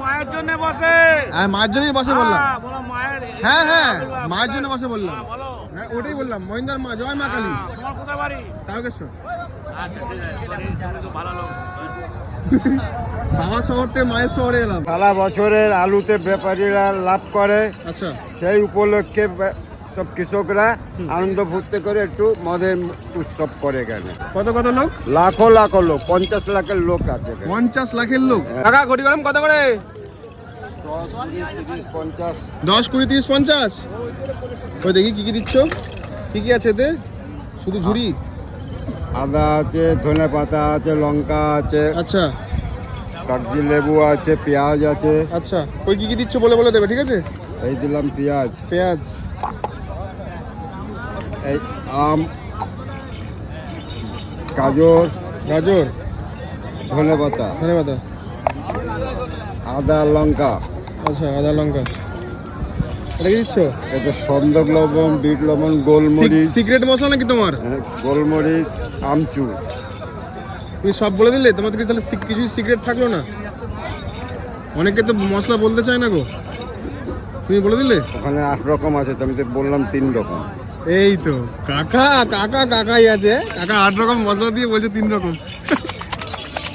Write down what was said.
মায়ের জন্য বসে। হ্যাঁ মায়ের জন্যই বসে বললাম। বলো মায়ের। হ্যাঁ হ্যাঁ মায়ের জন্য বসে বললাম। বলো। হ্যাঁ ওটাই বললাম, মহিন্দার মা, জয় মা কালী। তোমার কোথায় বাড়ি? তারকেশ্বর। আচ্ছা ঠিক আছে, তুমি তো ভালো লোক। বাবার শহর থেকে মায়ের শহরে এলাম। সারা বছরের আলুতে ব্যাপারীরা লাভ করে, আচ্ছা সেই উপলক্ষে সব কৃষকরা আনন্দ ফুর্তি করে একটু মদের উৎসব করে এখানে। কত কত লোক? লাখো লাখো লোক, 50 লাখের লোক আছে এখানে। 50 লাখের লোক। কাকা ঘটি গরম কত করে? 10, 20, 30, 50। 10, 20, 30, 50। ওই দেখি কি কি দিচ্ছ, কি কি আছে এতে? শুধু ঝুড়ি? আদা আছে, ধনে পাতা আছে, লঙ্কা আছে, আচ্ছা কাগজি লেবু আছে, পেঁয়াজ আছে। আচ্ছা ওই কি কি দিচ্ছ বলে বলে দেবে, ঠিক আছে? এই দিলাম পেঁয়াজ, পেঁয়াজ, এই আম, গাজর, গাজর, ধনে পাতা, ধন্যবাদ। আদা, লঙ্কা। আচ্ছা আদা লঙ্কা, এটা কি দিচ্ছ? এটা সন্দক লবণ, বিট লবণ, গোলমরিচ, সিক্রেট মশলা নাকি তোমার? গোলমরিচ, আমচুর। তুমি সব বলে দিলে, তোমার কি তাহলে কিছুই সিক্রেট থাকলো না? অনেকে তো মশলা বলতে চায় না গো, তুমি বলে দিলে। ওখানে 8 রকম আছে, তো আমি তো বললাম 3 রকম। এই তো কাকা কাকা কাকাই আছে, কাকা 8 রকম মশলা দিয়ে বলছে 3 রকম।